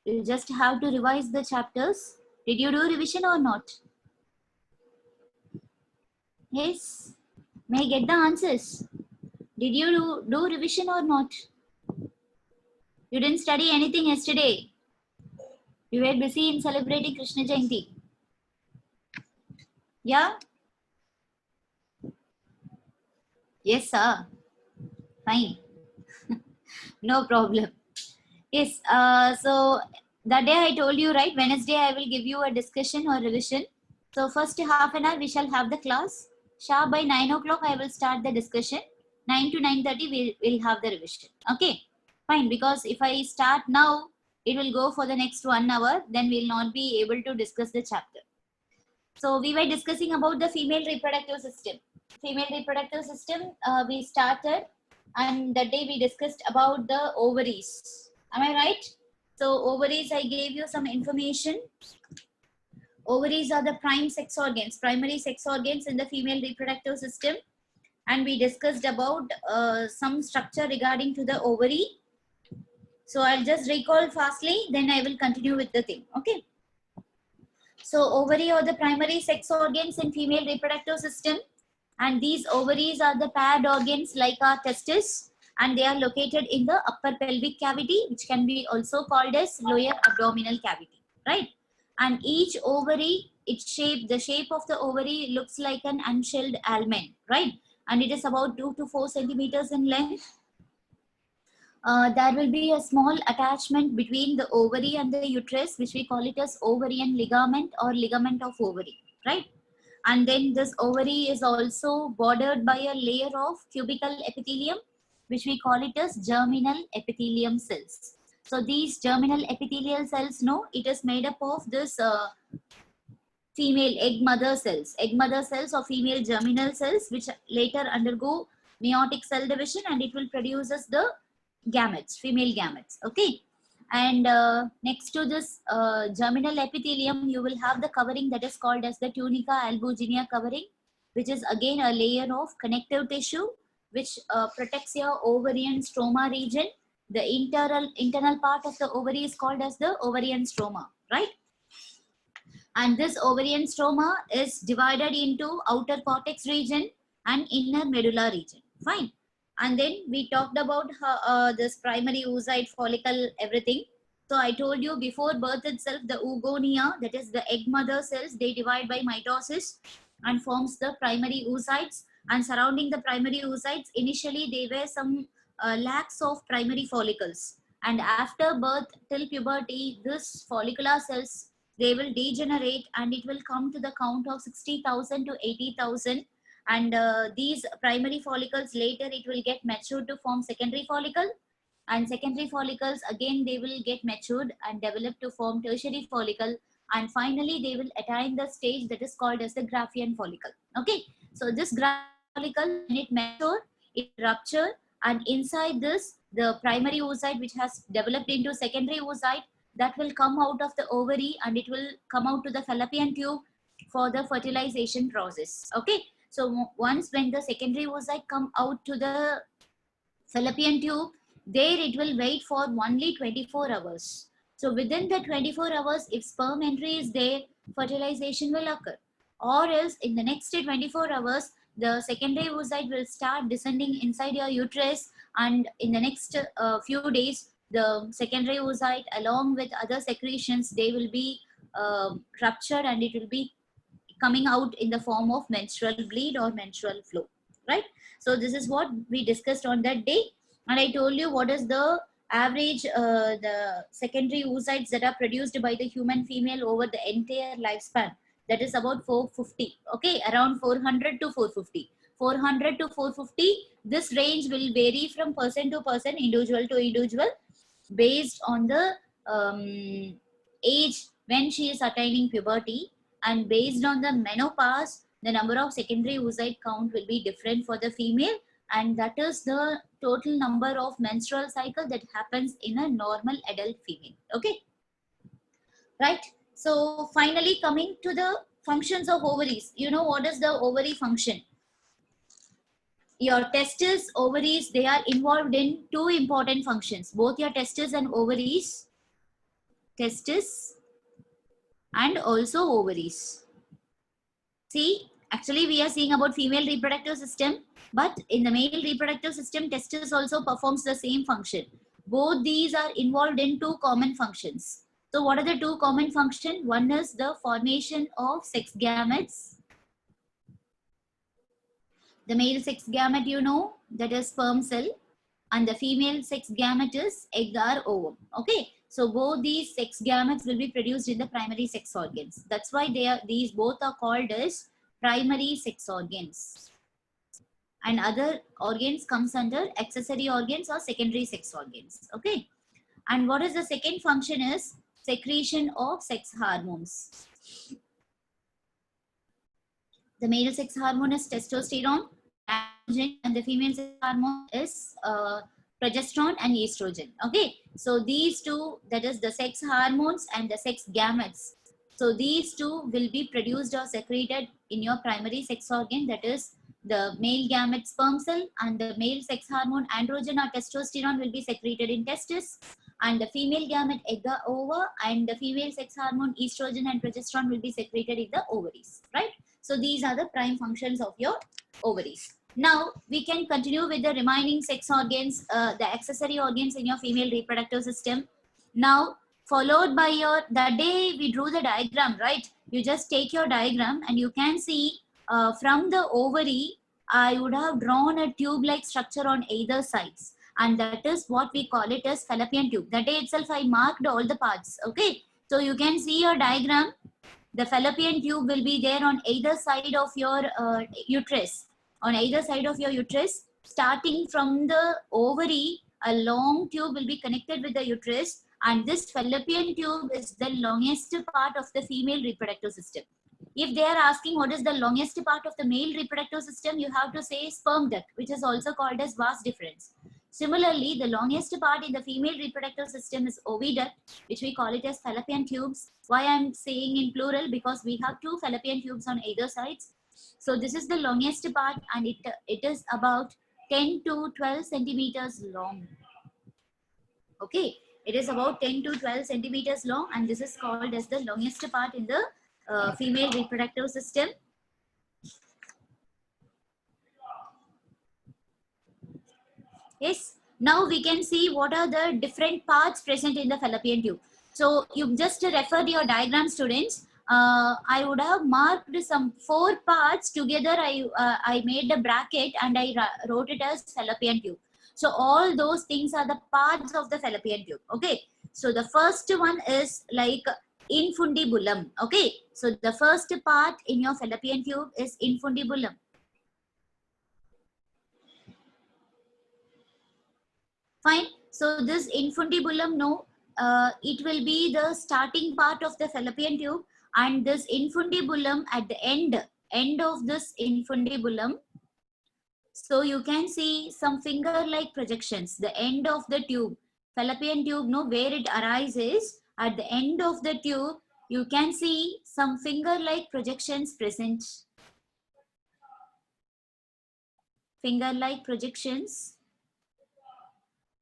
You just have to revise the chapters. Did you do revision or not? Yes. May I get the answers? Did you do revision or not? You didn't study anything yesterday. You were busy in celebrating Krishna Jayanti. Yeah? Yes, sir. Fine. No problem. Yes. So that day I told you, right? Wednesday I will give you a discussion or revision. So first half an hour we shall have the class. Sharp by 9 o'clock I will start the discussion. 9 to 9:30 we will have the revision. Okay. Fine. Because if I start now, it will go for the next 1 hour. Then we will not be able to discuss the chapter. So we were discussing about the female reproductive system. Female reproductive system we started, and that day we discussed about the ovaries. Am I right? So ovaries, I gave you some information. Ovaries are the prime sex organs, primary sex organs in the female reproductive system. And we discussed about some structure regarding to the ovary. So I'll just recall fastly, then I will continue with the thing. Okay. So ovary are the primary sex organs in female reproductive system. And these ovaries are the paired organs like our testes, and they are located in the upper pelvic cavity, which can be also called as lower abdominal cavity, right? And each ovary, the shape of the ovary looks like an unshelled almond, right? And it is about 2 to 4 centimeters in length. There will be a small attachment between the ovary and the uterus, which we call it as ovarian ligament or ligament of ovary, right? And then this ovary is also bordered by a layer of cubical epithelium, which we call it as germinal epithelium cells. So these germinal epithelial cells, no, it is made up of this female egg mother cells or female germinal cells, which later undergo meiotic cell division, and it will produce us the gametes, female gametes. Okay. And next to this germinal epithelium, you will have the covering that is called as the tunica albuginea covering, which is again a layer of connective tissue, which protects your ovarian stroma region. The internal part of the ovary is called as the ovarian stroma, right? And this ovarian stroma is divided into outer cortex region and inner medulla region. Fine. And then we talked about this primary oocyte follicle, everything. So I told you before birth itself, the oogonia, that is the egg mother cells, they divide by mitosis and forms the primary oocytes. And surrounding the primary oocytes, initially they were some lakhs of primary follicles. And after birth till puberty, this follicular cells, they will degenerate, and it will come to the count of 60,000 to 80,000. And these primary follicles, later it will get matured to form secondary follicle, and secondary follicles again they will get matured and develop to form tertiary follicle, and finally they will attain the stage that is called as the Graafian follicle. Okay, so this Graafian follicle, when it matures, it rupture, and inside this the primary oocyte, which has developed into secondary oocyte, that will come out of the ovary, and it will come out to the fallopian tube for the fertilization process. Okay, so once when the secondary oocyte come out to the fallopian tube, there it will wait for only 24 hours. So within the 24 hours, if sperm entry is there, fertilization will occur. Or else in the next 24 hours, the secondary oocyte will start descending inside your uterus, and in the next few days, the secondary oocyte along with other secretions, they will be ruptured, and it will be coming out in the form of menstrual bleed or menstrual flow, right? So this is what we discussed on that day, and I told you what is the average the secondary oocytes that are produced by the human female over the entire lifespan. That is about 450. Okay, around 400 to 450. 400 to 450. This range will vary from person to person, individual to individual, based on the age when she is attaining puberty, and based on the menopause, the number of secondary oocyte count will be different for the female, and that is the total number of menstrual cycle that happens in a normal adult female. Okay, right? So finally, coming to the functions of ovaries, you know what is the ovary function? Your testes, ovaries, they are involved in two important functions. Both your testes and ovaries, testis, and also ovaries. See, actually we are seeing about female reproductive system, but in the male reproductive system, testis also performs the same function. Both these are involved in two common functions. So what are the two common functions? One is the formation of sex gametes. The male sex gamete, you know, that is sperm cell, and the female sex gamete is egg or ovum. Okay, so both these sex gametes will be produced in the primary sex organs. That's why these both are called as primary sex organs. And other organs comes under accessory organs or secondary sex organs. Okay, and what is the second function is secretion of sex hormones. The male sex hormone is testosterone, and the female sex hormone is progesterone and estrogen. Okay, so these two, that is the sex hormones and the sex gametes, so these two will be produced or secreted in your primary sex organ, that is the male gamete sperm cell, and the male sex hormone androgen or testosterone will be secreted in testis, and the female gamete egg or ova, and the female sex hormone estrogen and progesterone will be secreted in the ovaries, right? So these are the prime functions of your ovaries. Now we can continue with the remaining sex organs, the accessory organs in your female reproductive system. Now followed by that day we drew the diagram, right? You just take your diagram and you can see from the ovary, I would have drawn a tube-like structure on either sides. And that is what we call it as fallopian tube. That day itself I marked all the parts, okay? So you can see your diagram. The fallopian tube will be there on either side of your uterus. On either side of your uterus, starting from the ovary, a long tube will be connected with the uterus, and this fallopian tube is the longest part of the female reproductive system. If they are asking what is the longest part of the male reproductive system, you have to say sperm duct, which is also called as vas deferens. Similarly, the longest part in the female reproductive system is oviduct, which we call it as fallopian tubes. Why I'm saying in plural? Because we have two fallopian tubes on either sides. So this is the longest part, and it is about 10 to 12 centimeters long. Okay, it is about 10 to 12 centimeters long, and this is called as the longest part in the female reproductive system. Yes, now we can see what are the different parts present in the fallopian tube. So you just referred your diagram, students. I would have marked some 4 parts together. I made a bracket and I wrote it as fallopian tube. So all those things are the parts of the fallopian tube. Okay. So the first one is like infundibulum. Okay. So the first part in your fallopian tube is infundibulum. Fine. So this infundibulum, no, it will be the starting part of the fallopian tube, and this infundibulum at the end of this infundibulum. So you can see some finger-like projections. The end of the tube, fallopian tube, no, where it arises at the end of the tube, you can see some finger-like projections present. Finger-like projections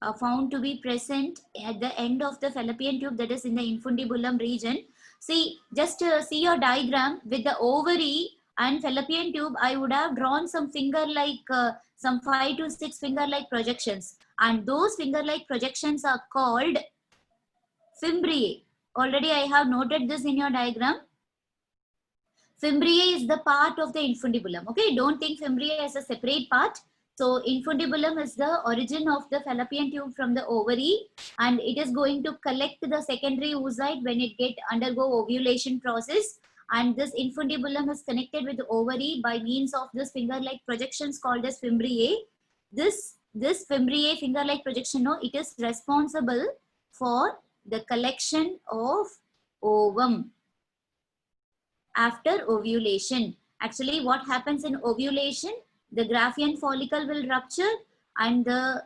are found to be present at the end of the fallopian tube, that is in the infundibulum region. See, just see your diagram with the ovary and fallopian tube. I would have drawn some finger-like, some 5 to 6 finger-like projections, and those finger-like projections are called fimbriae. Already I have noted this in your diagram. Fimbriae is the part of the infundibulum. Okay, don't think fimbriae as a separate part. So infundibulum is the origin of the fallopian tube from the ovary, and it is going to collect the secondary oocyte when it undergo ovulation process. And this infundibulum is connected with the ovary by means of this finger-like projections called as fimbriae. This fimbriae finger-like projection, no, it is responsible for the collection of ovum after ovulation. Actually, what happens in ovulation? The Graafian follicle will rupture and the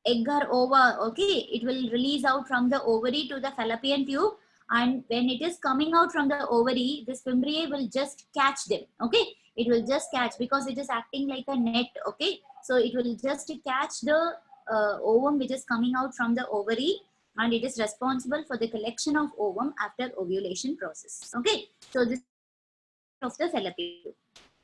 egg or ova, okay, it will release out from the ovary to the fallopian tube, and when it is coming out from the ovary, this fimbriae will just catch them, okay, it will just catch because it is acting like a net, okay, so it will just catch the ovum which is coming out from the ovary, and it is responsible for the collection of ovum after ovulation process. Okay, so this is of the fallopian tube.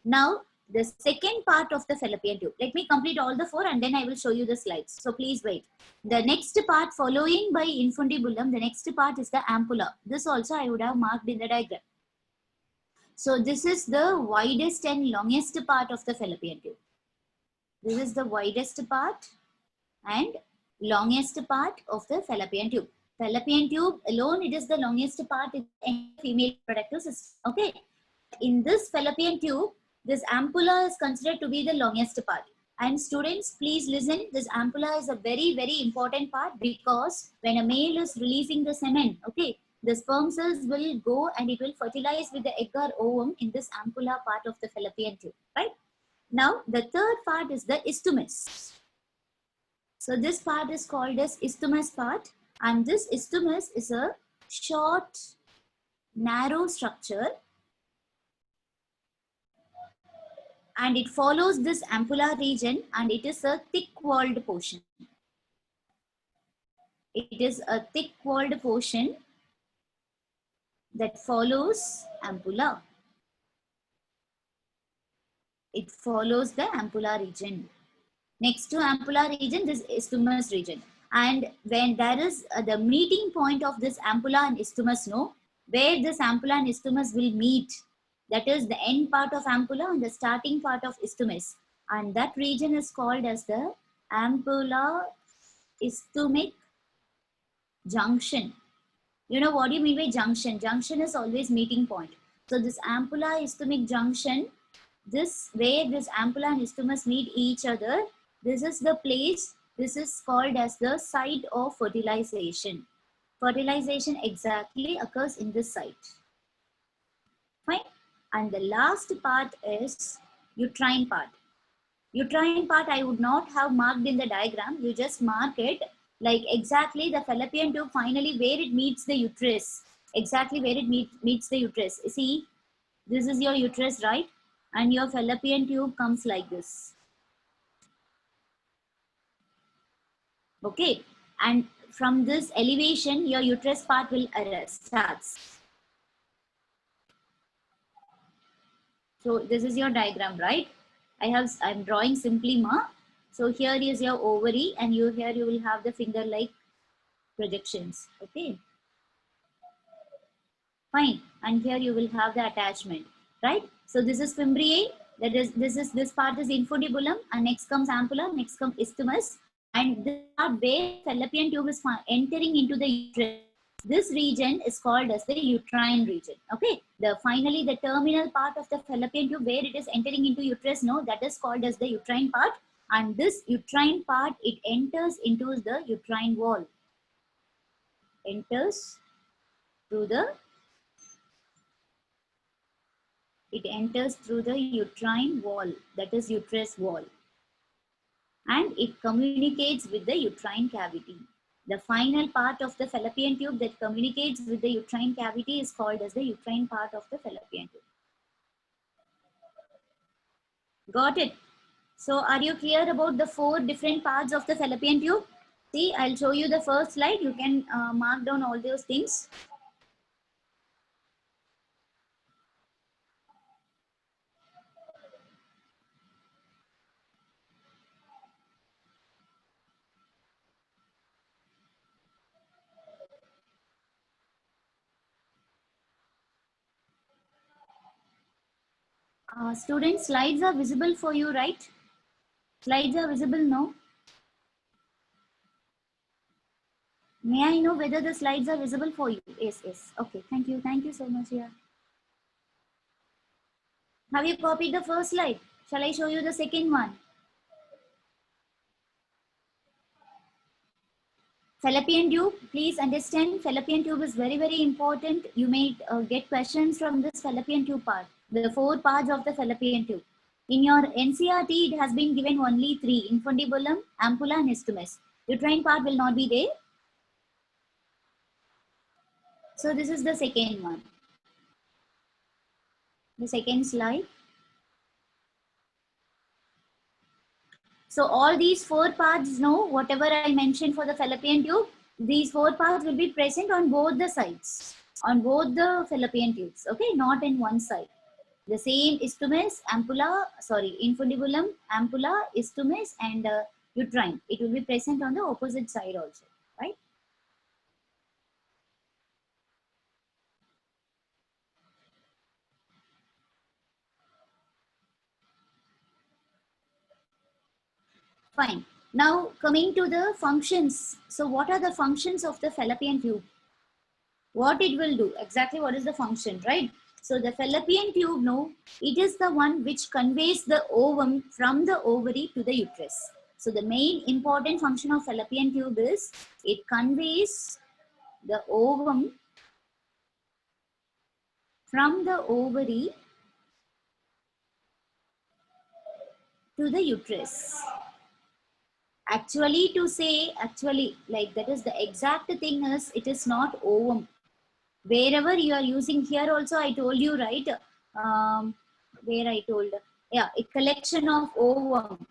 Now, the second part of the fallopian tube. Let me complete all the four and then I will show you the slides. So please wait. The next part following by infundibulum, the next part is the ampulla. This also I would have marked in the diagram. So this is the widest and longest part of the fallopian tube. This is the widest part and longest part of the fallopian tube. Fallopian tube alone, it is the longest part in the female reproductive system. Okay. In this fallopian tube, this ampulla is considered to be the longest part. And students, please listen, this ampulla is a very, very important part because when a male is releasing the semen, okay, the sperm cells will go and it will fertilize with the egg or ovum in this ampulla part of the fallopian tube, right? Now, the third part is the isthmus. So this part is called as isthmus part, and this isthmus is a short, narrow structure, and it follows this ampulla region, and it is a thick-walled portion. It is a thick-walled portion that follows ampulla. It follows the ampulla region. Next to ampulla region, this isthmus region. And when there is the meeting point of this ampulla and isthmus, no, where this ampulla and isthmus will meet, that is the end part of ampulla and the starting part of isthmus. And that region is called as the ampulla isthmic junction. You know what do you mean by junction? Junction is always meeting point. So this ampulla isthmic junction, this where this ampulla and isthmus meet each other, this is the place, this is called as the site of fertilization. Fertilization exactly occurs in this site. Fine. And the last part is uterine part. Uterine part I would not have marked in the diagram. You just mark it like exactly the fallopian tube finally where it meets the uterus. Exactly where it meets the uterus. See, this is your uterus, right? And your fallopian tube comes like this. Okay, and from this elevation, your uterus part will starts. So this is your diagram, right? I'm drawing simply ma. So here is your ovary, and here you will have the finger-like projections. Okay, fine. And here you will have the attachment, right? So this is fimbriae. This part is infundibulum, and next comes ampulla, next comes isthmus. And this part where fallopian tube is entering into the uterus, this region is called as the uterine region. Okay, finally the terminal part of the fallopian tube where it is entering into uterus, no, that is called as the uterine part. And this uterine part, it enters into the uterine wall. It enters through the uterine wall, that is uterus wall. And it communicates with the uterine cavity. The final part of the fallopian tube that communicates with the uterine cavity is called as the uterine part of the fallopian tube. Got it? So are you clear about the 4 different parts of the fallopian tube? See, I'll show you the first slide. You can mark down all those things. Students, slides are visible for you, right? Slides are visible now. May I know whether the slides are visible for you? Yes, yes. Okay, thank you. Thank you so much. Yeah. Have you copied the first slide? Shall I show you the second one? Fallopian tube, please understand, fallopian tube is very, very important. You may get questions from this fallopian tube part, the 4 parts of the fallopian tube. In your NCRT, it has been given only 3, infundibulum, ampulla, and isthmus. Uterine part will not be there. So this is the second one. The second slide. So all these 4 parts, know whatever I mentioned for the fallopian tube, These four parts will be present on both the sides, on both the fallopian tubes, okay, not in one side. The same isthmus, ampulla, sorry, infundibulum, ampulla, isthmus, and uterine. It will be present on the opposite side also, right? Fine. Now coming to the functions. So what are the functions of the fallopian tube? What it will do, exactly what is the function, right? So the fallopian tube, no, it is the one which conveys the ovum from the ovary to the uterus. So the main important function of fallopian tube is it conveys the ovum from the ovary to the uterus. Actually, to say, actually, like that is the exact thing is, it is not ovum. Wherever you are using here also, I told you, right? Where I told, yeah, a collection of ovum.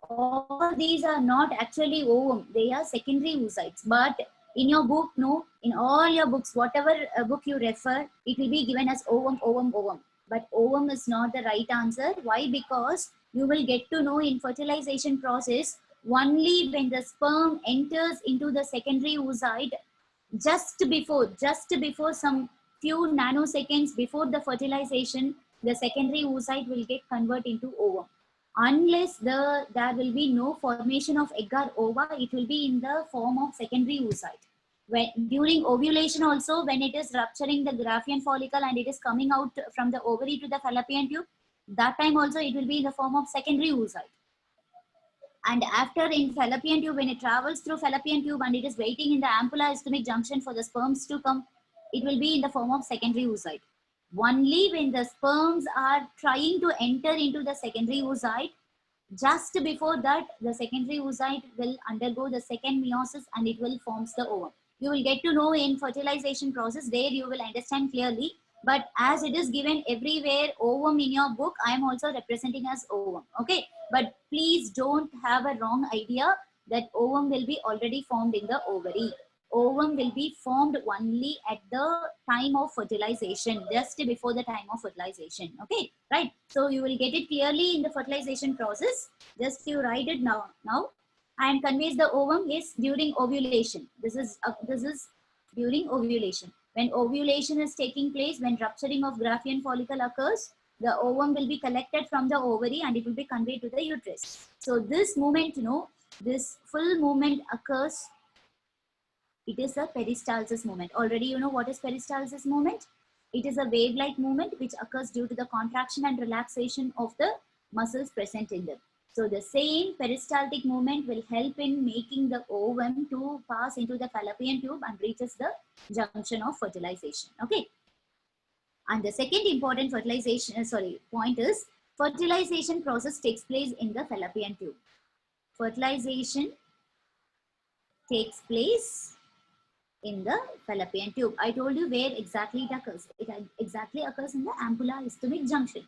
All these are not actually ovum. They are secondary oocytes. But in your book, no, in all your books, whatever book you refer, it will be given as ovum, ovum, ovum. But ovum is not the right answer. Why? Because you will get to know in fertilization process only when the sperm enters into the secondary oocyte, just before some few nanoseconds before the fertilization, the secondary oocyte will get converted into ovum. Unless there will be no formation of egg or ova, it will be in the form of secondary oocyte. When during ovulation also, when it is rupturing the Graafian follicle and it is coming out from the ovary to the fallopian tube, that time also it will be in the form of secondary oocyte. And after in fallopian tube, when it travels through fallopian tube and it is waiting in the ampulla isthmic junction for the sperms to come, it will be in the form of secondary oocyte. Only when the sperms are trying to enter into the secondary oocyte, just before that, the secondary oocyte will undergo the second meiosis and it will forms the ovum. You will get to know in fertilization process, there you will understand clearly. But as it is given everywhere ovum in your book, I am also representing as ovum. Okay, but please don't have a wrong idea that ovum will be already formed in the ovary. Ovum will be formed only at the time of fertilization, just before the time of fertilization. Okay, right? So you will get it clearly in the fertilization process. Just you write it now. And conveys the ovum is during ovulation. This is during ovulation. When ovulation is taking place, when rupturing of Graafian follicle occurs, the ovum will be collected from the ovary and it will be conveyed to the uterus. So this movement, this full movement occurs. It is a peristalsis movement. Already you know what is peristalsis movement. It is a wave-like movement which occurs due to the contraction and relaxation of the muscles present in them. So the same peristaltic movement will help in making the ovum to pass into the fallopian tube and reaches the junction of fertilization. Okay. And the second important point is fertilization process takes place in the fallopian tube. Fertilization takes place in the fallopian tube. I told you where exactly it occurs. It exactly occurs in the ampulla isthmic junction.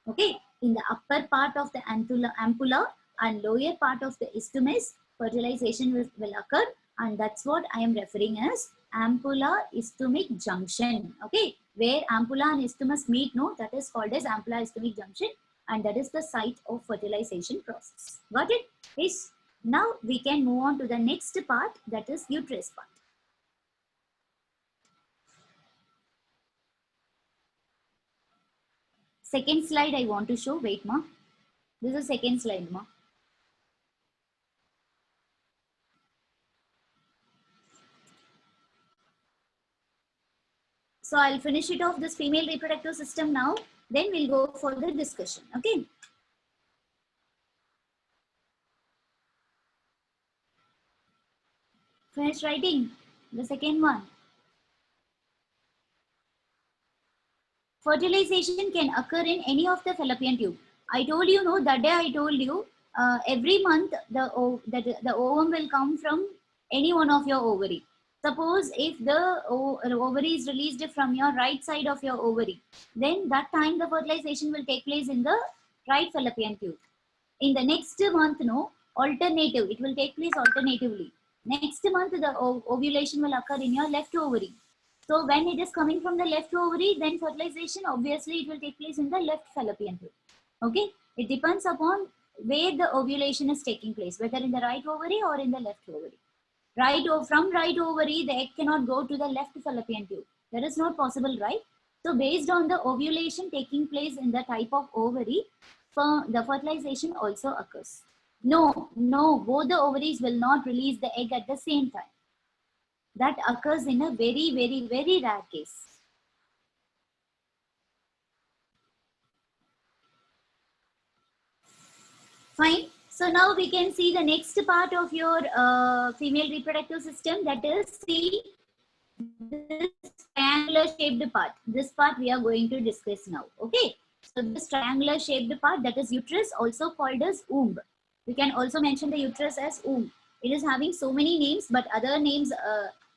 Okay, in the upper part of the ampulla and lower part of the isthmus, fertilization will occur, and that's what I am referring as ampulla isthmic junction. Okay, where ampulla and isthmus meet, no, that is called as ampulla isthmic junction, and that is the site of fertilization process. Got it? Yes. Now we can move on to the next part, that is uterus part. Second slide I want to show. Wait, ma. This is second slide, ma. So I'll finish it off this female reproductive system now. Then we'll go for the discussion. Okay. Finish writing the second one. Fertilization can occur in any of the fallopian tube. I told you, no, that day I told you every month the ovum will come from any one of your ovary. Suppose if the ovary is released from your right side of your ovary, then that time the fertilization will take place in the right fallopian tube. In the next month, no, alternative, it will take place alternatively. Next month, the ovulation will occur in your left ovary. So when it is coming from the left ovary, then fertilization, obviously it will take place in the left fallopian tube. Okay, it depends upon where the ovulation is taking place, whether in the right ovary or in the left ovary. From right ovary, the egg cannot go to the left fallopian tube. That is not possible, right? So based on the ovulation taking place in the type of ovary, the fertilization also occurs. No, both the ovaries will not release the egg at the same time. That occurs in a very, very, very rare case. Fine. So now we can see the next part of your female reproductive system, that is, see this triangular shaped part. This part we are going to discuss now. Okay. So this triangular shaped part, that is uterus, also called as womb. We can also mention the uterus as womb. It is having so many names, but other names,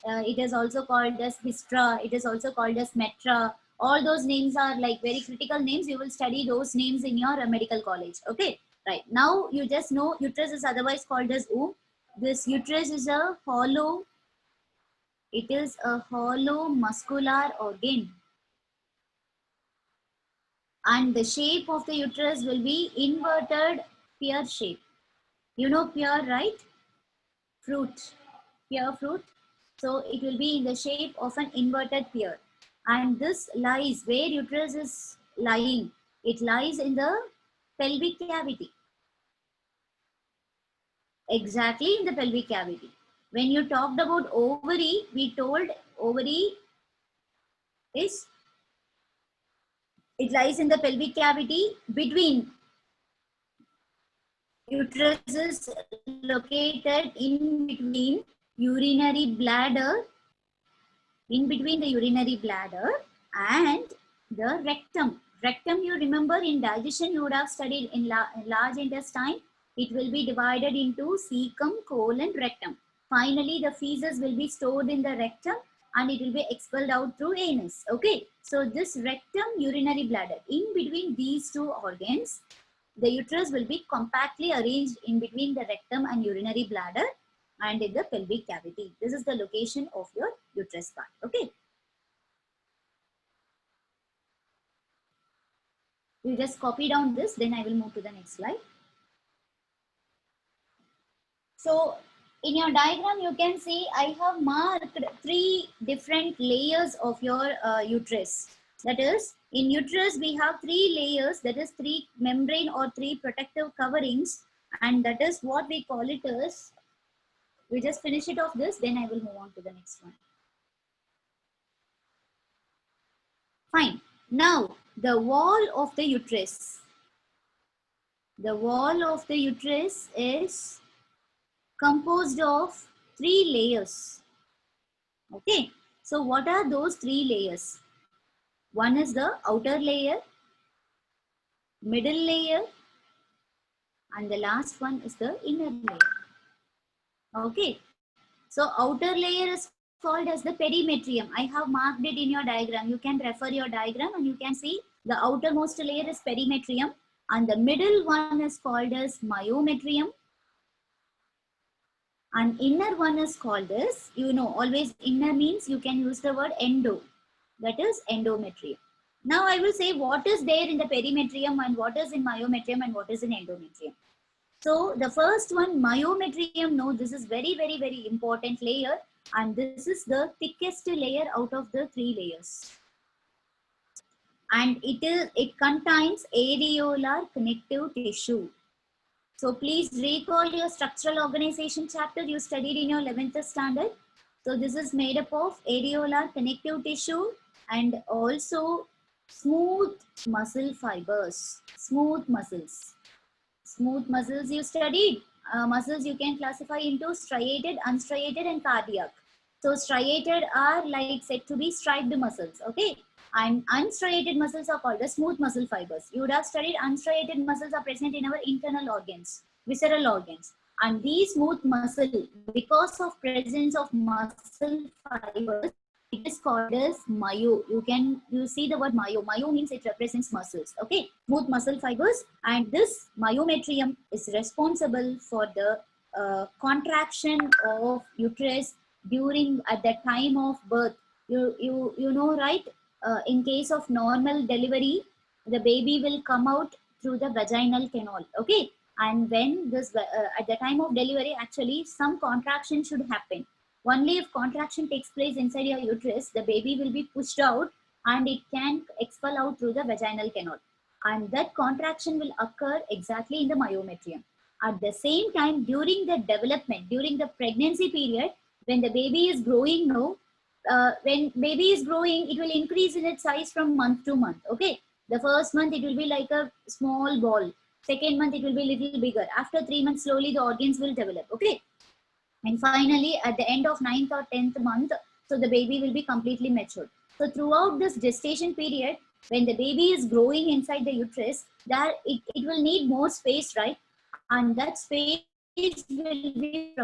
it is also called as Histra. It is also called as Metra. All those names are like very critical names. You will study those names in your medical college. Okay. Right. Now you just know uterus is otherwise called as womb. This uterus is a hollow. It is a hollow muscular organ. And the shape of the uterus will be inverted pear shape. You know pear, right? Fruit, pear fruit. So it will be in the shape of an inverted pear. And this lies where uterus is lying. It lies in the pelvic cavity. Exactly in the pelvic cavity. When you talked about ovary, we told ovary is, it lies in the pelvic cavity between. Uterus is located in between urinary bladder, in between the urinary bladder and the rectum. Rectum, you remember in digestion, you would have studied in large intestine. It will be divided into cecum, colon, rectum. Finally, the feces will be stored in the rectum and it will be expelled out through anus. Okay. So this rectum, urinary bladder, in between these two organs, the uterus will be compactly arranged in between the rectum and urinary bladder and in the pelvic cavity. This is the location of your uterus part. Okay. You just copy down this, then I will move to the next slide. So in your diagram, you can see I have marked 3 different layers of your uterus. That is, in uterus, we have 3 layers, that is 3 membrane or 3 protective coverings. And that is what we call it as, we just finish it off this, then I will move on to the next one. Fine. Now, the wall of the uterus. The wall of the uterus is composed of 3 layers. Okay. So, what are those 3 layers? One is the outer layer, middle layer, and the last one is the inner layer. Okay. So, outer layer is called as the perimetrium. I have marked it in your diagram. You can refer your diagram and you can see the outermost layer is perimetrium and the middle one is called as myometrium and inner one is called as, you know, always inner means you can use the word endo, that is endometrium. Now I will say what is there in the perimetrium and what is in myometrium and what is in endometrium. So the first one, myometrium, no, this is very, very, very important layer. And this is the thickest layer out of the 3 layers. And it contains areolar connective tissue. So please recall your structural organization chapter you studied in your 11th standard. So this is made up of areolar connective tissue and also smooth muscle fibers, smooth muscles. Smooth muscles you studied. Muscles you can classify into striated, unstriated and cardiac. So striated are like said to be striped muscles, okay? And unstriated muscles are called the smooth muscle fibers. You would have studied unstriated muscles are present in our internal organs, visceral organs. And these smooth muscle, because of presence of muscle fibers, it is called as myo. You see the word myo. Myo means it represents muscles. Okay, smooth muscle fibers, and this myometrium is responsible for the contraction of uterus during at the time of birth. You know, right? In case of normal delivery, the baby will come out through the vaginal canal. Okay, and when this at the time of delivery, actually some contraction should happen. Only if contraction takes place inside your uterus, the baby will be pushed out and it can expel out through the vaginal canal. And that contraction will occur exactly in the myometrium. At the same time, during the development, during the pregnancy period, when the baby is growing now, when baby is growing, it will increase in its size from month to month. Okay, the first month it will be like a small ball. Second month it will be little bigger. After 3 months, slowly the organs will develop. Okay, and finally at the end of 9th or 10th month, so the baby will be completely matured. So throughout this gestation period, when the baby is growing inside the uterus, that it will need more space, right? And that space will be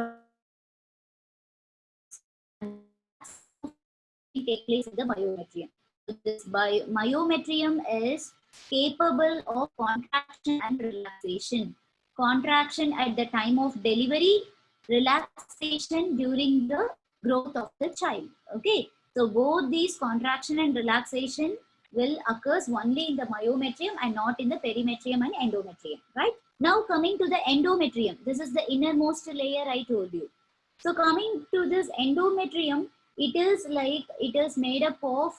take place in the myometrium. So this myometrium is capable of contraction and relaxation. Contraction at the time of delivery, relaxation during the growth of the child. Okay, so both these contraction and relaxation will occurs only in the myometrium and not in the perimetrium and endometrium, right? Now coming to the endometrium, this is the innermost layer I told you. So coming to this endometrium, it is like, it is made up of,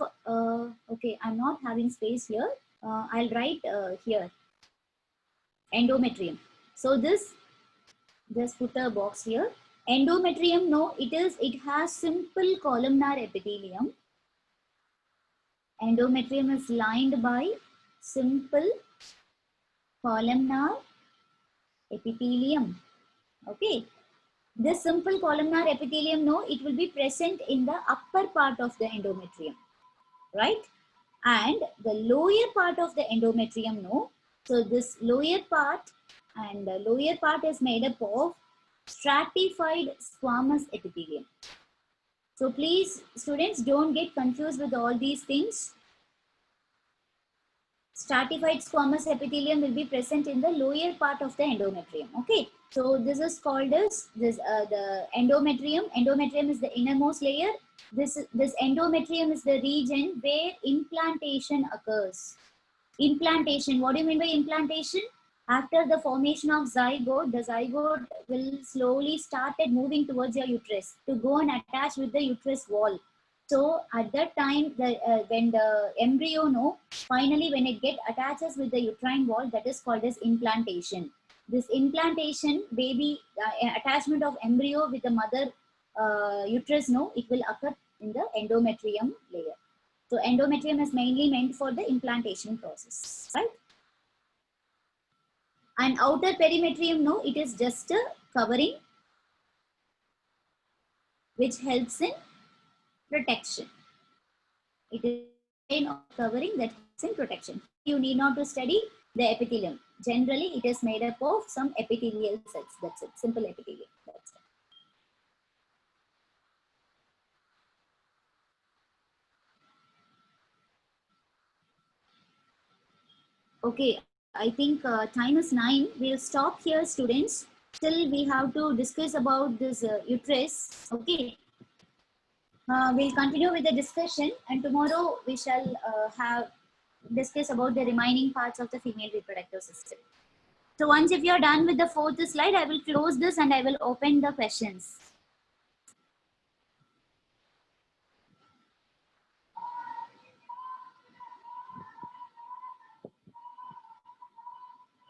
okay, I'm not having space here. I'll write here, endometrium. So this, just put a box here. Endometrium, no, it has simple columnar epithelium. Endometrium is lined by simple columnar epithelium. Okay. This simple columnar epithelium, no, it will be present in the upper part of the endometrium, right? And the lower part of the endometrium, no. So this lower part, and the lower part is made up of stratified squamous epithelium. So please, students, don't get confused with all these things. Stratified squamous epithelium will be present in the lower part of the endometrium. Okay, so this is called as this the endometrium. Endometrium is the innermost layer. This endometrium is the region where implantation occurs. Implantation. What do you mean by implantation? After the formation of zygote, the zygote will slowly start moving towards your uterus to go and attach with the uterus wall. So at that time, when the embryo, no, finally when it attaches with the uterine wall, that is called as implantation. This implantation, baby attachment of embryo with the mother uterus, no, it will occur in the endometrium layer. So endometrium is mainly meant for the implantation process, right? And outer perimetrium, no, it is just a covering which helps in protection. It is a covering that helps in protection. You need not to study the epithelium. Generally, it is made up of some epithelial cells. That's it. Simple epithelium. That's it. Okay, I think time is 9. We'll stop here, students. Still, we have to discuss about this uterus. Okay. We'll continue with the discussion, and tomorrow we shall discuss about the remaining parts of the female reproductive system. So once if you're done with the 4th slide, I will close this and I will open the questions.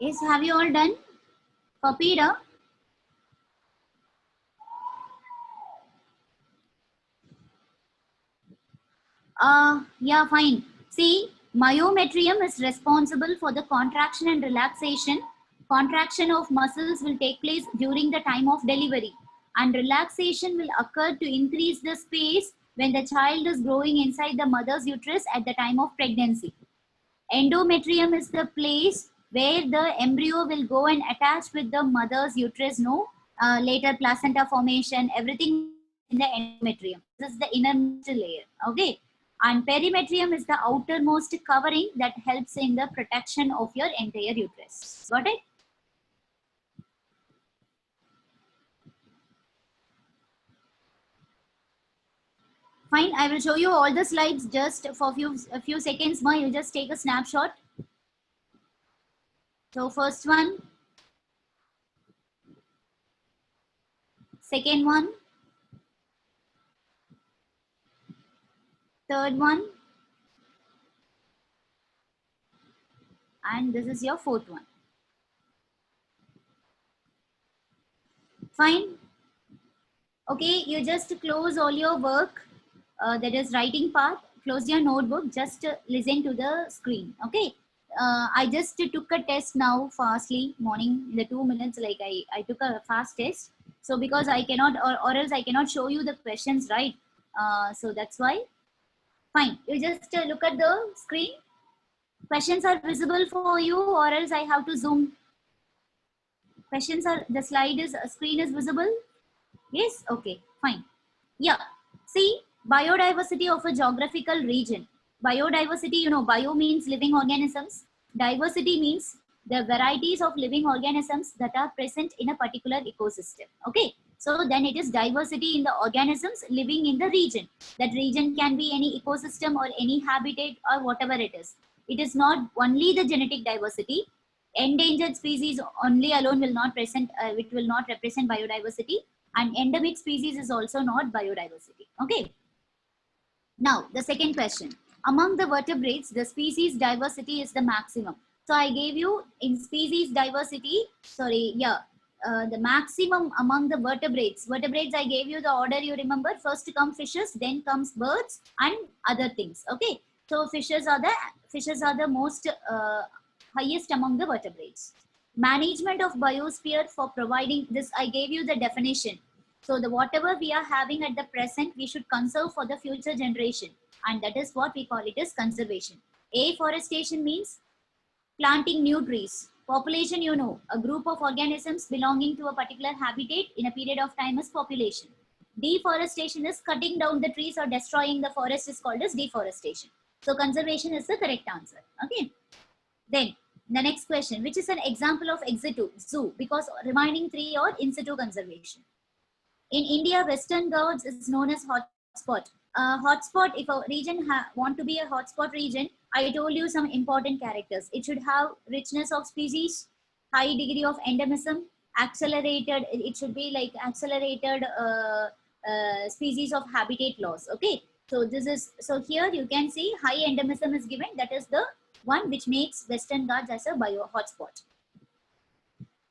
Yes, have you all done? Copied? Yeah, fine. See, myometrium is responsible for the contraction and relaxation. Contraction of muscles will take place during the time of delivery, and relaxation will occur to increase the space when the child is growing inside the mother's uterus at the time of pregnancy. Endometrium is the place where the embryo will go and attach with the mother's uterus, no? Later placenta formation, everything in the endometrium. This is the innermost layer, okay? And perimetrium is the outermost covering that helps in the protection of your entire uterus. Got it? Fine, I will show you all the slides just for a few seconds more. You just take a snapshot. So first one, second one, third one, and this is your fourth one. Fine. Okay, you just close all your work, that is writing part, close your notebook, just listen to the screen. Okay. I just took a test now fastly morning in the 2 minutes, like I took a fast test. So because I cannot, or else I cannot show you the questions, right? So that's why. Fine. You just look at the screen. Questions are visible for you, or else I have to zoom. Questions are, the slide is, screen is visible. Yes. Okay. Fine. Yeah. See, biodiversity of a geographical region. Biodiversity, you know, bio means living organisms. Diversity means the varieties of living organisms that are present in a particular ecosystem. Okay. So then it is diversity in the organisms living in the region. That region can be any ecosystem or any habitat or whatever it is. It is not only the genetic diversity. Endangered species only alone will not present, it will not represent biodiversity, and endemic species is also not biodiversity. Okay. Now, the second question. Among the vertebrates, the species diversity is the maximum. So I gave you in species diversity, sorry, yeah, the maximum among the vertebrates. Vertebrates, I gave you the order, you remember. First come fishes, then comes birds and other things. Okay. So fishes are the most highest among the vertebrates. Management of biosphere for providing this, I gave you the definition. So the whatever we are having at the present, we should conserve for the future generation. And that is what we call it as conservation. Afforestation means planting new trees. Population, you know, a group of organisms belonging to a particular habitat in a period of time is population. Deforestation is cutting down the trees or destroying the forest is called as deforestation. So conservation is the correct answer. Okay. Then the next question, which is an example of ex situ, zoo, because remaining three are in situ conservation. In India, Western Ghats is known as hotspot. Hotspot, if a region want to be a hotspot region, I told you some important characters. It should have richness of species, high degree of endemism, accelerated, it should be like accelerated species of habitat loss. Okay. So this is, so here you can see high endemism is given. That is the one which makes Western Ghats as a bio hotspot.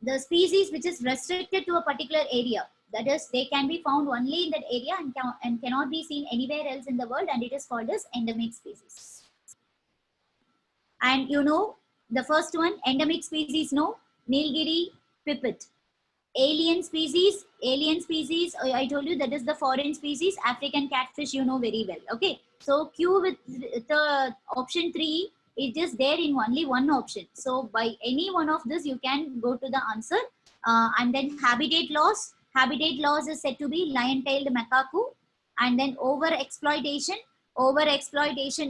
The species which is restricted to a particular area, that is, they can be found only in that area and cannot be seen anywhere else in the world, and it is called as endemic species. And you know, the first one, endemic species, no, Nilgiri pipit. Alien species, I told you that is the foreign species, African catfish, you know very well. Okay. So Q with the option 3, it is there in only one option. So by any one of this, you can go to the answer. And then habitat loss is said to be lion-tailed macaque. And then over-exploitation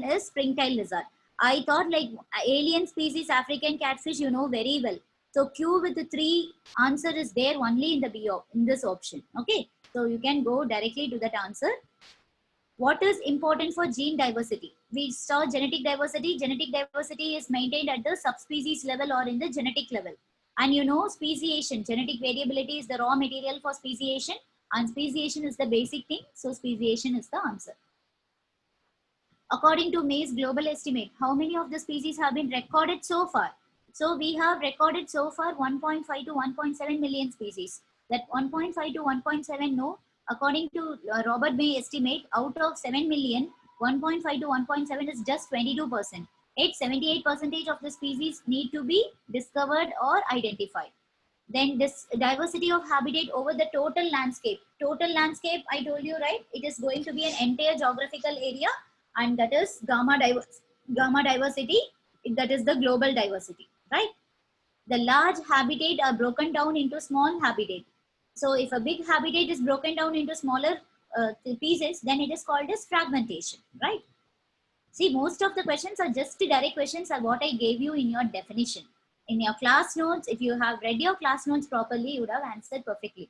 is spring-tailed lizard. I thought like alien species, African catfish, you know very well. So Q with the 3 answer is there only in the B in this option. Okay. So you can go directly to that answer. What is important for gene diversity? We saw genetic diversity. Genetic diversity is maintained at the subspecies level or in the genetic level. And you know, speciation, genetic variability is the raw material for speciation, and speciation is the basic thing. So speciation is the answer. According to May's global estimate, how many of the species have been recorded so far? So we have recorded so far 1.5 to 1.7 million species. That 1.5 to 1.7, no, according to Robert May estimate, out of 7 million, 1.5 to 1.7 is just 22%. 78% of the species need to be discovered or identified. Then this diversity of habitat over the total landscape. Total landscape, I told you, right? It is going to be an entire geographical area, and that is gamma diversity. That is the global diversity, right? The large habitat are broken down into small habitat. So if a big habitat is broken down into smaller pieces, then it is called as fragmentation, right? See, most of the questions are just direct questions are what I gave you in your definition. In your class notes, if you have read your class notes properly, you would have answered perfectly.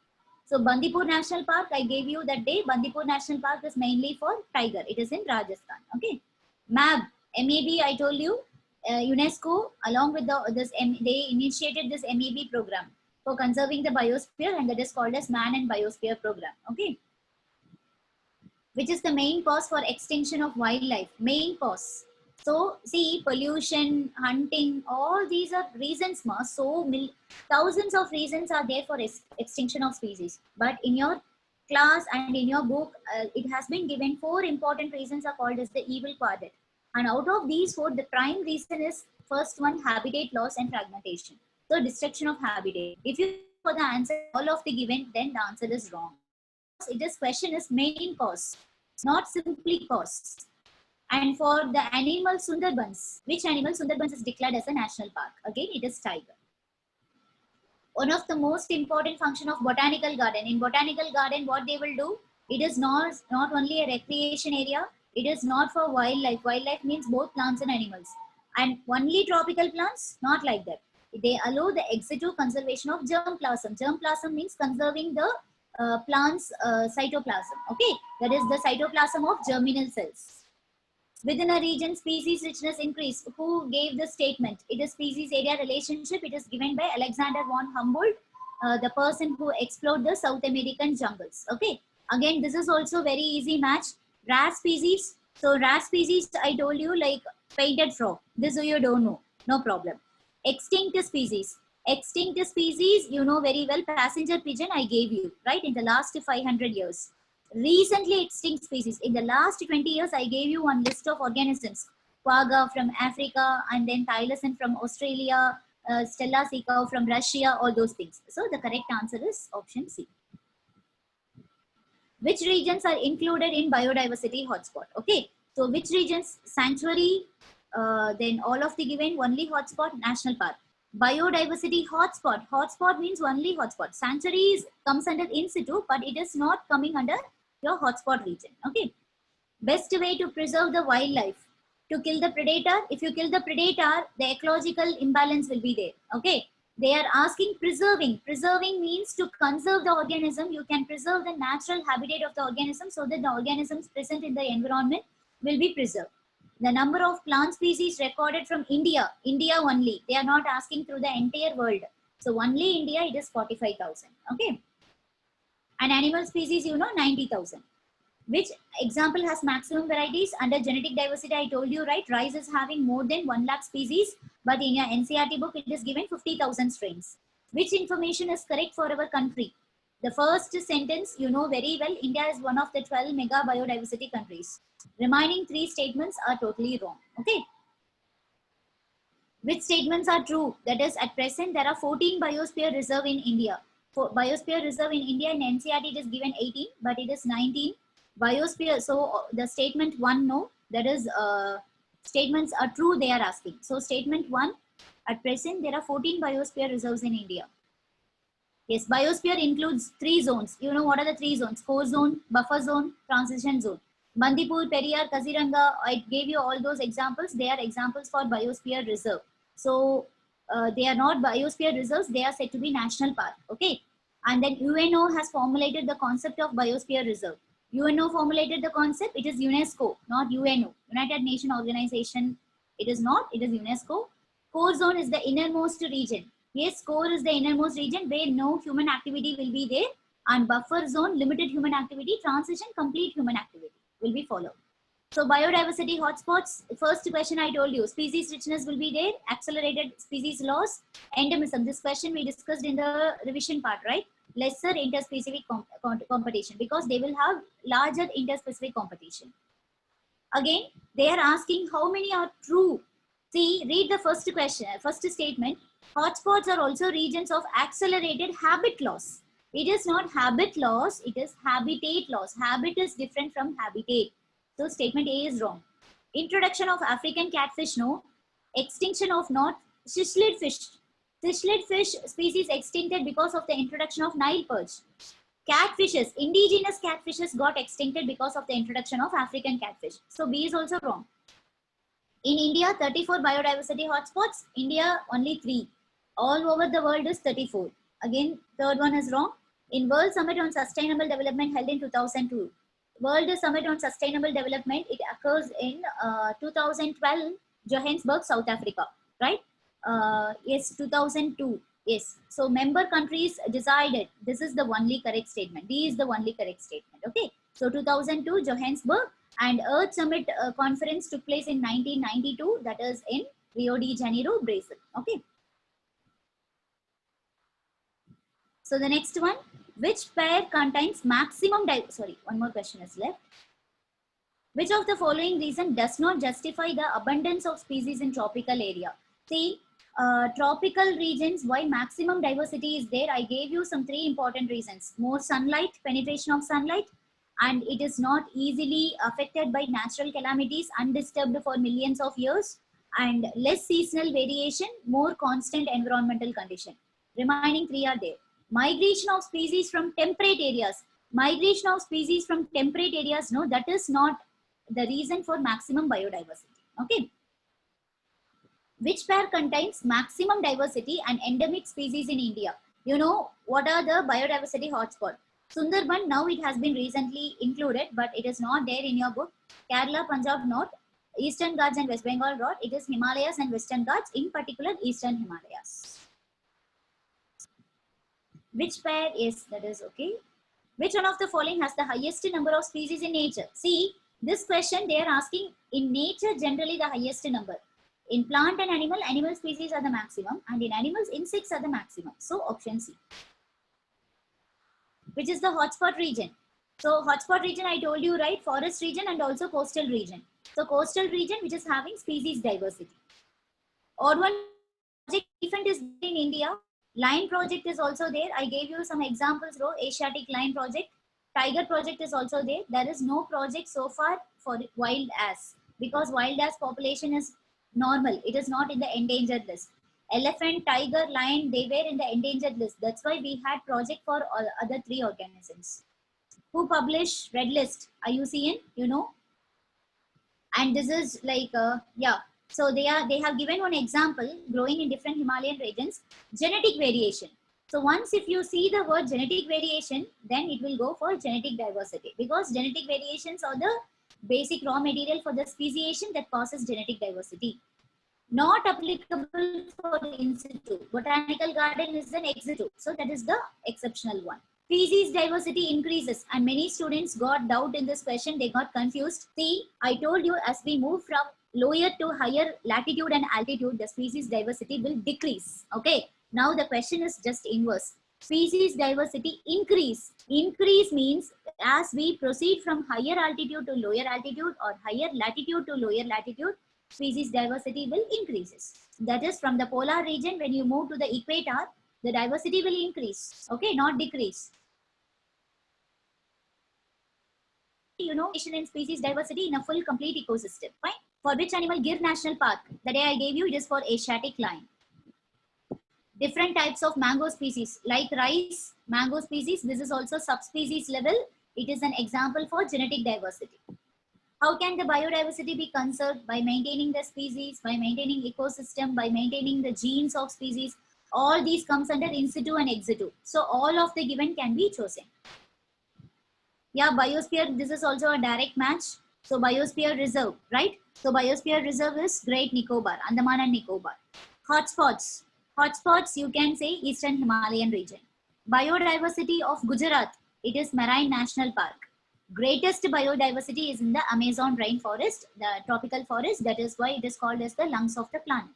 So Bandipur National Park, I gave you that day. Bandipur National Park is mainly for tiger. It is in Rajasthan. Okay. MAB, MAB, I told you, UNESCO, along with they initiated this MAB program for conserving the biosphere, and that is called as Man and Biosphere Program. Okay. Which is the main cause for extinction of wildlife. Main cause. So see, pollution, hunting, all these are reasons. Thousands of reasons are there for extinction of species. But in your class and in your book, it has been given 4 important reasons are called as the evil quadrant. And out of these 4, the prime reason is first one, habitat loss and fragmentation. So destruction of habitat. If you for the answer all of the given, then the answer is wrong. It is question is main cause, not simply cause. And for the animal Sundarbans, which animal Sundarbans is declared as a national park? Again, it is tiger. One of the most important function of botanical garden. In botanical garden, what they will do? It is not only a recreation area. It is not for wildlife. Wildlife means both plants and animals. And only tropical plants? Not like that. They allow the ex situ conservation of germplasm. Germplasm means conserving the plant's cytoplasm. Okay, that is the cytoplasm of germinal cells. Within a region, species richness increase. Who gave the statement? It is species area relationship. It is given by Alexander von Humboldt, the person who explored the South American jungles. Okay. Again, this is also very easy match. Rare species. So rare species, I told you, like painted frog. This you don't know. No problem. Extinct species. Extinct species, you know very well. Passenger pigeon, I gave you, right? In the last 500 years. Recently extinct species. In the last 20 years, I gave you one list of organisms. Quagga from Africa, and then thylacine from Australia, Stella Secow from Russia, all those things. So the correct answer is option C. Which regions are included in biodiversity hotspot? Okay, so which regions? Sanctuary, then all of the given, only hotspot, national park. Biodiversity hotspot. Hotspot means only hotspot. Sanctuaries comes under in situ, but it is not coming under your hotspot region. Okay. Best way to preserve the wildlife. To kill the predator. If you kill the predator, the ecological imbalance will be there. Okay. They are asking preserving. Preserving means to conserve the organism. You can preserve the natural habitat of the organism so that the organisms present in the environment will be preserved. The number of plant species recorded from India only. They are not asking through the entire world. So only India, it is 45,000. Okay. And animal species, you know, 90,000. Which example has maximum varieties? Under genetic diversity, I told you, right? Rice is having more than 1 lakh species. But in your NCERT book, it is given 50,000 strains. Which information is correct for our country? The first sentence, you know very well, India is one of the 12 mega biodiversity countries. Remaining 3 statements are totally wrong. Okay. Which statements are true? That is, at present, there are 14 biosphere reserve in India. For biosphere reserve in India, in NCERT, it is given 18, but it is 19. Biosphere, so the statement 1, no. That is, statements are true, they are asking. So statement 1, at present, there are 14 biosphere reserves in India. Yes, biosphere includes 3 zones. You know what are the 3 zones? Core zone, buffer zone, transition zone. Bandipur, Periyar, Kaziranga, I gave you all those examples. They are examples for biosphere reserve. So they are not biosphere reserves. They are said to be national park. Okay. And then UNO has formulated the concept of biosphere reserve. UNO formulated the concept. It is UNESCO, not UNO, United Nations Organization. It is not. It is UNESCO. Core zone is the innermost region. Yes, core is the innermost region where no human activity will be there. And buffer zone, limited human activity. Transition, complete human activity will be followed. So biodiversity hotspots, first question I told you, species richness will be there, accelerated species loss, endemism. This question we discussed in the revision part, right? Lesser interspecific competition because they will have larger interspecific competition. Again, they are asking how many are true. See, read the first question, first statement. Hotspots are also regions of accelerated habit loss. It is not habit loss, it is habitat loss. Habit is different from habitat. So statement A is wrong. Introduction of African catfish, no. Extinction of not cichlid fish. Cichlid fish species extincted because of the introduction of Nile perch. Catfishes, indigenous catfishes got extincted because of the introduction of African catfish. So B is also wrong. In India, 34 biodiversity hotspots. India, only 3. All over the world is 34. Again, third one is wrong. In World Summit on Sustainable Development held in 2002. World Summit on Sustainable Development, it occurs in 2012, Johannesburg, South Africa, right? Yes, 2002. Yes. So member countries decided, this is the only correct statement. D is the only correct statement. Okay. So 2002, Johannesburg, and Earth Summit conference took place in 1992. That is in Rio de Janeiro, Brazil. Okay. So the next one, which pair contains maximum sorry, one more question is left. Which of the following reason does not justify the abundance of species in tropical area? See, tropical regions, why maximum diversity is there? I gave you some 3 important reasons. More sunlight, penetration of sunlight, and it is not easily affected by natural calamities, undisturbed for millions of years, and less seasonal variation, more constant environmental condition. Remaining 3 are there. Migration of species from temperate areas. Migration of species from temperate areas, no, that is not the reason for maximum biodiversity. Okay. Which pair contains maximum diversity and endemic species in India? You know, what are the biodiversity hotspots? Sundarban, now it has been recently included, but it is not there in your book. Kerala, Punjab, North, Eastern Ghats and West Bengal Road. It is Himalayas and Western Ghats, in particular Eastern Himalayas. Which pair is, that is okay. Which one of the following has the highest number of species in nature? See, this question they are asking, in nature generally the highest number. In plant and animal species are the maximum, and in animals, insects are the maximum. So option C. Which is the hotspot region? So hotspot region, I told you, right? Forest region and also coastal region. So coastal region which is having species diversity. Odd one project elephant is in India. Lion project is also there. I gave you some examples, Asiatic lion project. Tiger project is also there. There is no project so far for wild ass, because wild ass population is normal. It is not in the endangered list. Elephant, tiger, lion, they were in the endangered list. That's why we had project for all other 3 organisms. Who published Red List? IUCN, you know. And this is like, yeah. So they have given one example, growing in different Himalayan regions, genetic variation. So once if you see the word genetic variation, then it will go for genetic diversity, because genetic variations are the basic raw material for the speciation that causes genetic diversity. Not applicable for in situ. Botanical garden is an ex situ. So that is the exceptional one. Species diversity increases, and many students got doubt in this question. They got confused. See, I told you, as we move from lower to higher latitude and altitude, the species diversity will decrease. Okay. Now the question is just inverse. Species diversity increase. Increase means as we proceed from higher altitude to lower altitude, or higher latitude to lower latitude, species diversity will increases. That is, from the polar region, when you move to the equator, the diversity will increase. Okay, not decrease. You know, in species diversity in a full complete ecosystem. Fine. For which animal? Gir National Park. The day I gave you, it is for Asiatic lion. Different types of mango species, like rice mango species. This is also subspecies level. It is an example for genetic diversity. How can the biodiversity be conserved? By maintaining the species, by maintaining ecosystem, by maintaining the genes of species. All these comes under in situ and ex situ. So all of the given can be chosen. Yeah, biosphere, this is also a direct match. So biosphere reserve, right? So biosphere reserve is Great Nicobar, Andaman and Nicobar. Hotspots. Hotspots, you can say Eastern Himalayan region. Biodiversity of Gujarat, it is Marine National Park. Greatest biodiversity is in the Amazon rainforest, the tropical forest. That is why it is called as the lungs of the planet.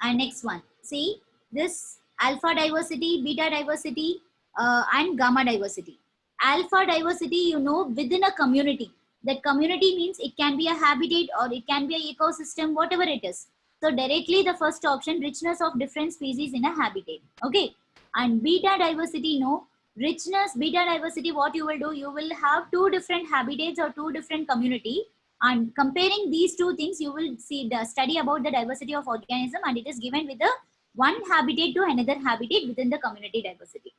And next one, see this alpha diversity, beta diversity, and gamma diversity. Alpha diversity, you know, within a community. That community means it can be a habitat or it can be an ecosystem, whatever it is. So directly the first option, richness of different species in a habitat. Okay. And beta diversity, no. Richness, beta diversity, what you will do, you will have 2 different habitats or 2 different community, and comparing these 2 things, you will see the study about the diversity of organism, and it is given with the one habitat to another habitat within the community diversity.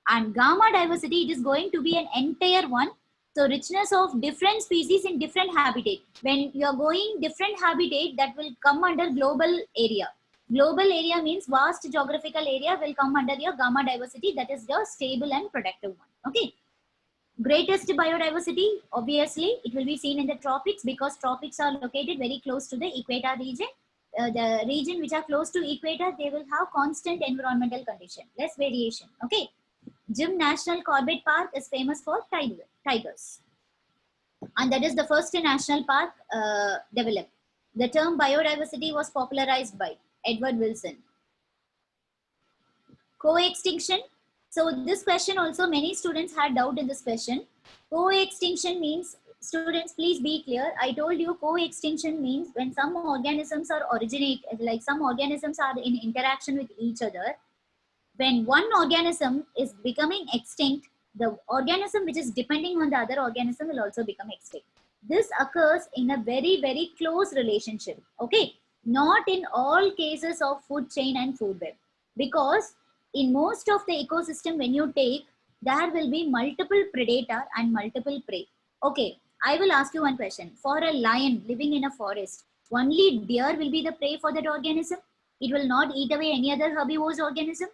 And gamma diversity, it is going to be an entire one. So richness of different species in different habitat. When you are going different habitat, that will come under global area. Global area means vast geographical area will come under your gamma diversity, that is your stable and protective one. Okay. Greatest biodiversity, obviously, it will be seen in the tropics because tropics are located very close to the equator region. The region which are close to equator, they will have constant environmental condition, less variation. Okay. Jim National Corbett Park is famous for tigers. And that is the first national park developed. The term biodiversity was popularized by Edward Wilson. Co-extinction. So this question also, many students had doubt in this question. Co-extinction means, students please be clear, I told you co-extinction means when some organisms are like some organisms are in interaction with each other. When one organism is becoming extinct, the organism which is depending on the other organism will also become extinct. This occurs in a very, very close relationship. Okay. Not in all cases of food chain and food web. Because in most of the ecosystem, when you take, there will be multiple predator and multiple prey. Okay. I will ask you one question. For a lion living in a forest, only deer will be the prey for that organism. It will not eat away any other herbivorous organism.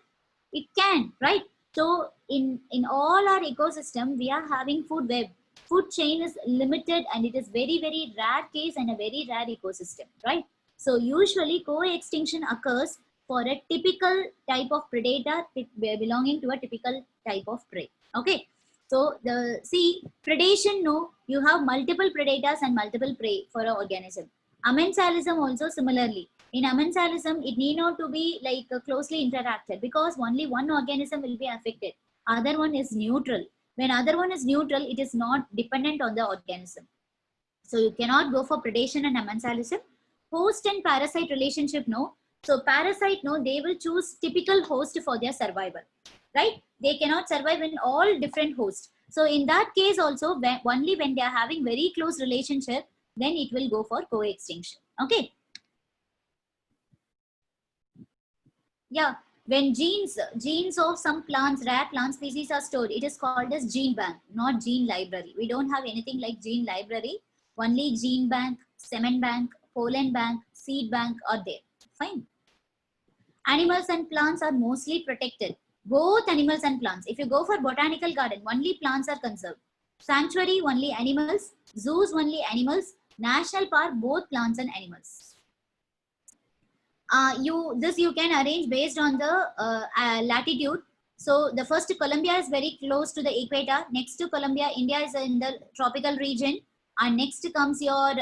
It can, right? So in all our ecosystem, we are having food web. Food chain is limited and it is very, very rare case and a very rare ecosystem, right? So usually co-extinction occurs for a typical type of predator belonging to a typical type of prey. Okay. So predation, no, you have multiple predators and multiple prey for an organism. Amensalism also similarly. In amensalism, it need not to be like closely interacted because only one organism will be affected. Other one is neutral. When other one is neutral, it is not dependent on the organism. So you cannot go for predation and amensalism. Host and parasite relationship, no. So parasite, no, they will choose typical host for their survival, right? They cannot survive in all different hosts. So in that case also, only when they are having very close relationship, then it will go for co-extinction. Okay. Yeah, when genes of some plants, rare plant species are stored, it is called as gene bank, not gene library. We don't have anything like gene library. Only gene bank, semen bank, pollen bank, seed bank are there. Fine. Animals and plants are mostly protected. Both animals and plants. If you go for botanical garden, only plants are conserved. Sanctuary, only animals. Zoos, only animals. National park, both plants and animals. You can arrange based on the latitude. So the first Colombia is very close to the equator. Next to Colombia, India is in the tropical region. And next comes your,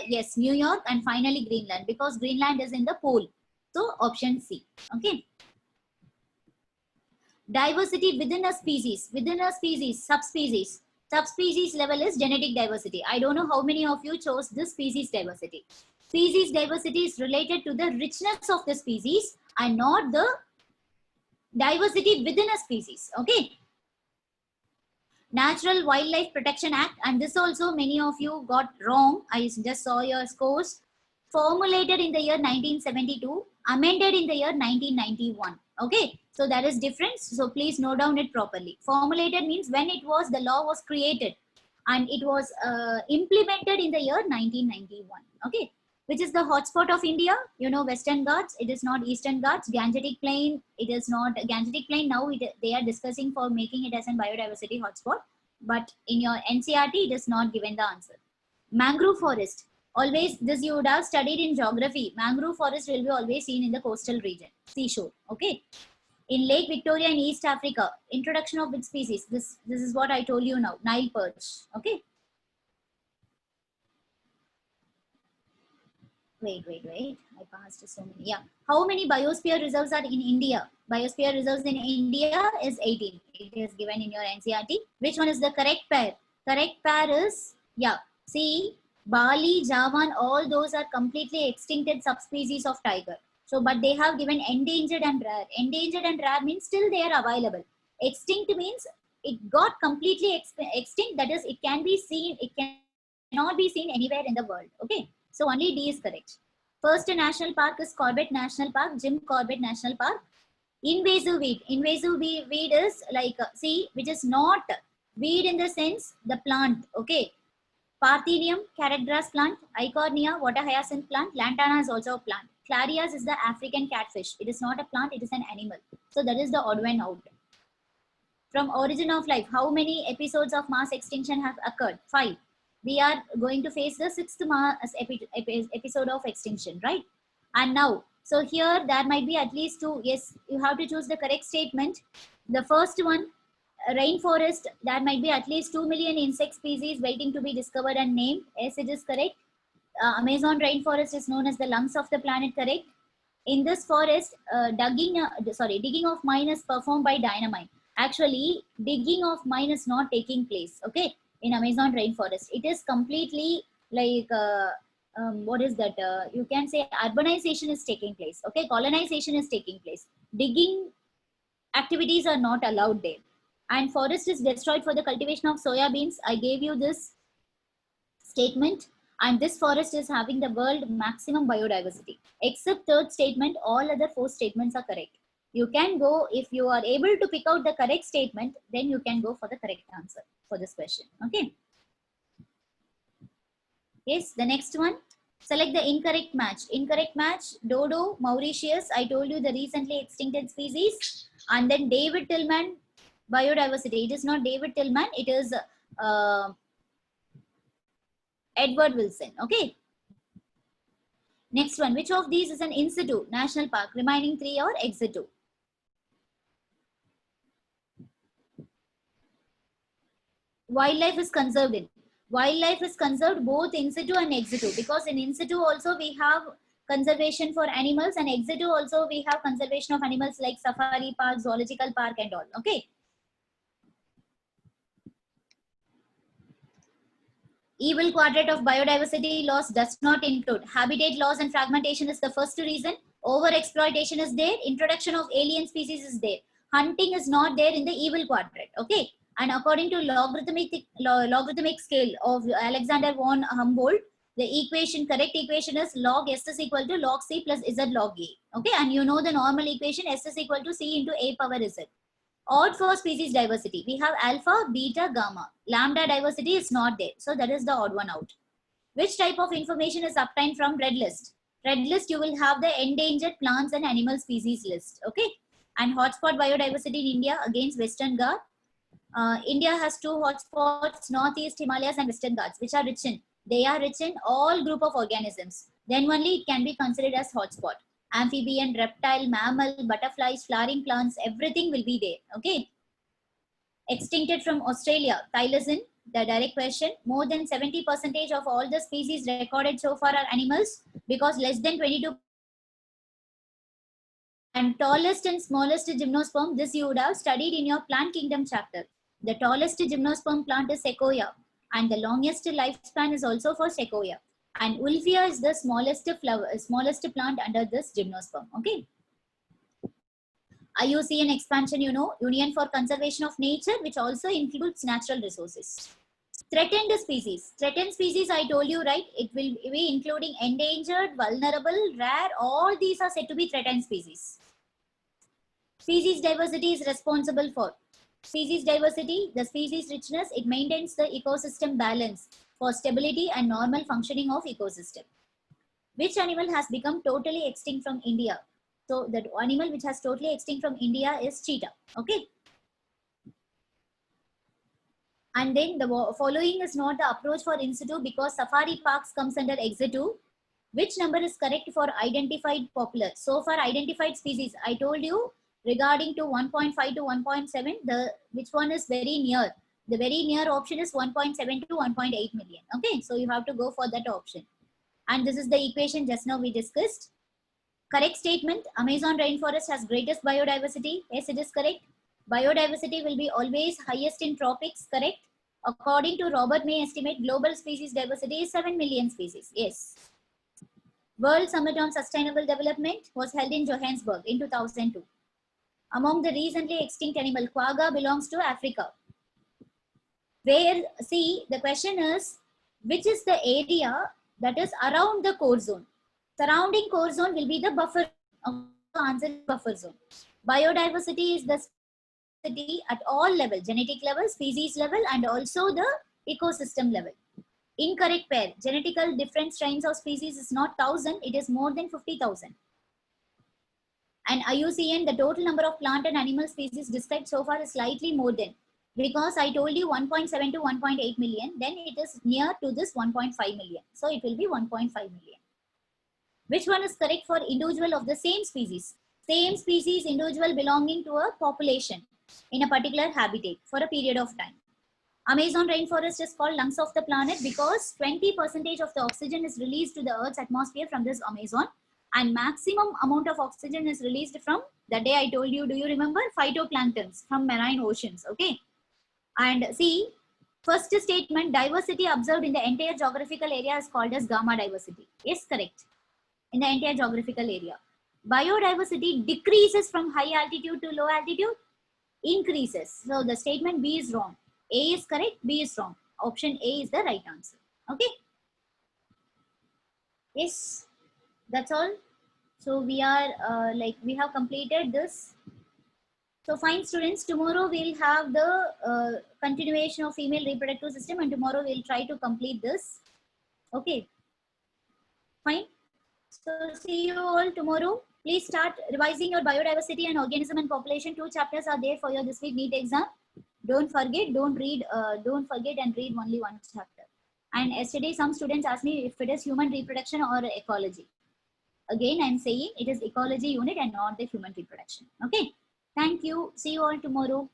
yes, New York, and finally Greenland, because Greenland is in the pole. So option C. Okay. Diversity within a species, subspecies. Subspecies level is genetic diversity. I don't know how many of you chose this species diversity. Species diversity is related to the richness of the species and not the diversity within a species. Okay. Natural Wildlife Protection Act, and this also many of you got wrong. I just saw your scores. Formulated in the year 1972, amended in the year 1991. Okay, so that is difference. So please note down it properly. Formulated means when it was, the law was created, and it was implemented in the year 1991. Okay, which is the hotspot of India? You know, Western Ghats. It is not Eastern Ghats. Gangetic Plain. It is not Gangetic Plain. Now they are discussing for making it as a biodiversity hotspot, but in your NCERT it is not given the answer. Mangrove forest. Always, this you would have studied in geography. Mangrove forest will be always seen in the coastal region, seashore. Okay. In Lake Victoria in East Africa, introduction of which species? This is what I told you now. Nile perch. Okay. Wait. I passed so many. Yeah. How many biosphere reserves are in India? Biosphere reserves in India is 18. It is given in your NCERT. Which one is the correct pair? Correct pair is, yeah. See, Bali, Javan, all those are completely extincted subspecies of tiger. So, but they have given endangered and rare. Endangered and rare means still they are available. Extinct means it got completely extinct. That is, it can be seen, it cannot be seen anywhere in the world. Okay. So only D is correct. First national park is Corbett National Park, Jim Corbett National Park. Invasive weed. Invasive weed is like, see, which is not weed in the sense the plant. Okay. Parthenium, carrot grass plant. Eichhornia, water hyacinth plant. Lantana is also a plant. Clarias is the African catfish. It is not a plant, it is an animal. So that is the odd one out. From origin of life, how many episodes of mass extinction have occurred? 5. We are going to face the 6th episode of extinction, right? And now, so here there might be at least 2. Yes, you have to choose the correct statement. The first one, rainforest, there might be at least 2 million insect species waiting to be discovered and named. Yes, it is correct. Amazon rainforest is known as the lungs of the planet, correct? In this forest, digging of mine is performed by dynamite. Actually, digging of mine is not taking place, okay, in Amazon rainforest. It is completely like, what is that? You can say urbanization is taking place, okay, colonization is taking place. Digging activities are not allowed there. And forest is destroyed for the cultivation of soya beans. I gave you this statement. And this forest is having the world maximum biodiversity. Except third statement, all other 4 statements are correct. You can go, if you are able to pick out the correct statement, then you can go for the correct answer for this question. Okay. Yes, the next one. Select the incorrect match. Incorrect match, dodo, Mauritius. I told you the recently extincted species. And then David Tillman, biodiversity. It is not David Tillman, it is Edward Wilson. Okay. Next one. Which of these is an in situ national park? Remaining 3 or ex situ? Wildlife is conserved in. Wildlife is conserved both in situ and ex situ, because in situ also we have conservation for animals, and ex situ also we have conservation of animals like safari park, zoological park and all. Okay. Evil quadrant of biodiversity loss does not include habitat loss and fragmentation is the first reason. Overexploitation is there. Introduction of alien species is there. Hunting is not there in the evil quadrant. Okay. And according to logarithmic scale of Alexander von Humboldt, the equation, correct equation is log S is equal to log C plus Z log A. Okay. And you know the normal equation, S is equal to C into A power Z. Odd for species diversity, we have alpha, beta, gamma. Lambda diversity is not there. So that is the odd one out. Which type of information is obtained from red list? Red list, you will have the endangered plants and animal species list. Okay. And hotspot biodiversity in India against Western Ghats. India has 2 hotspots, Northeast Himalayas and Western Ghats, which are rich in. They are rich in all group of organisms. Then only it can be considered as hotspot. Amphibian, reptile, mammal, butterflies, flowering plants, everything will be there. Okay. Extincted from Australia, thylacine, the direct question. More than 70% of all the species recorded so far are animals, because less than 22. And tallest and smallest gymnosperm, this you would have studied in your plant kingdom chapter. The tallest gymnosperm plant is sequoia, and the longest lifespan is also for sequoia. And Wolffia is the smallest plant under this gymnosperm. Okay. IUCN expansion, you know, Union for Conservation of Nature, which also includes natural resources. Threatened species. Threatened species, I told you, right? It will be including endangered, vulnerable, rare. All these are said to be threatened species. Species diversity is responsible for. Species diversity, the species richness, it maintains the ecosystem balance for stability and normal functioning of ecosystem. Which animal has become totally extinct from India? So the animal which has totally extinct from India is cheetah. Okay. And then the following is not the approach for in situ, because safari parks comes under ex situ. Which number is correct for identified popular? So far identified species, I told you regarding to 1.5 to 1.7, which one is very near? The very near option is 1.7 to 1.8 million. Okay, so you have to go for that option. And this is the equation just now we discussed. Correct statement, Amazon rainforest has greatest biodiversity. Yes, it is correct. Biodiversity will be always highest in tropics, correct? According to Robert May estimate, global species diversity is 7 million species. Yes. World Summit on Sustainable Development was held in Johannesburg in 2002. Among the recently extinct animal, quagga belongs to Africa. Where, see, the question is, which is the area that is around the core zone? Surrounding core zone will be the buffer. Answer is buffer zone. Biodiversity is the at all levels, genetic level, species level, and also the ecosystem level. Incorrect pair. Genetical different strains of species is not 1,000, it is more than 50,000. And IUCN, the total number of plant and animal species described so far is slightly more than. Because I told you 1.7 to 1.8 million, then it is near to this 1.5 million. So it will be 1.5 million. Which one is correct for individual of the same species? Same species, individual belonging to a population in a particular habitat for a period of time. Amazon rainforest is called lungs of the planet because 20% of the oxygen is released to the Earth's atmosphere from this Amazon, and maximum amount of oxygen is released from the day I told you, do you remember? Phytoplanktons from marine oceans, okay? And see, first statement, diversity observed in the entire geographical area is called as gamma diversity. Yes, correct. In the entire geographical area. Biodiversity decreases from high altitude to low altitude, increases. So the statement B is wrong. A is correct, B is wrong. Option A is the right answer. Okay. Yes, that's all. So we are we have completed this. So fine students, tomorrow we'll have the continuation of female reproductive system, and tomorrow we'll try to complete this. Okay. Fine. So see you all tomorrow. Please start revising your biodiversity and organism and population. 2 chapters are there for your this week NEET exam. Don't forget, don't forget and read only 1 chapter. And yesterday some students asked me if it is human reproduction or ecology. Again, I'm saying it is ecology unit and not the human reproduction. Okay. Thank you. See you all tomorrow.